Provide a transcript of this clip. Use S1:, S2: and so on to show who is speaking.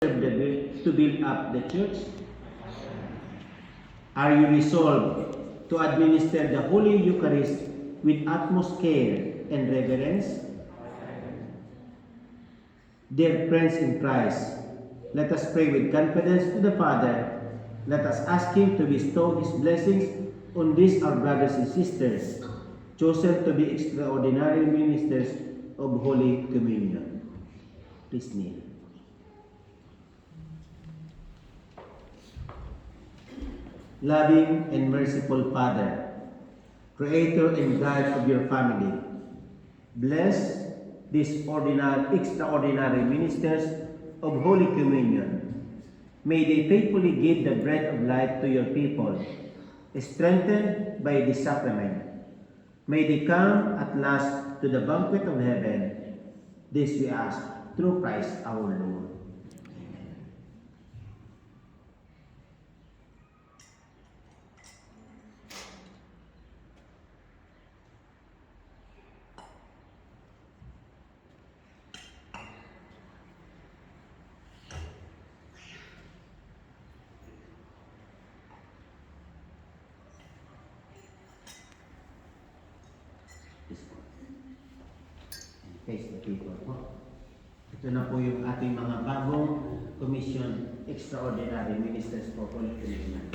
S1: to build up the church? Are you resolved to administer the Holy Eucharist with utmost care and reverence? Dear friends in Christ, let us pray with confidence to the Father. Let us ask Him to bestow His blessings on these our brothers and sisters, chosen to be extraordinary ministers of Holy Communion. Please kneel. Loving and merciful Father, Creator and God of your family, bless these extraordinary ministers of Holy Communion. May they faithfully give the bread of life to your people, strengthened by this sacrament. May they come at last to the banquet of heaven. This we ask through Christ our Lord. Face the people po. Ito na po yung ating mga bagong commission extraordinary ministers for Holy Communion.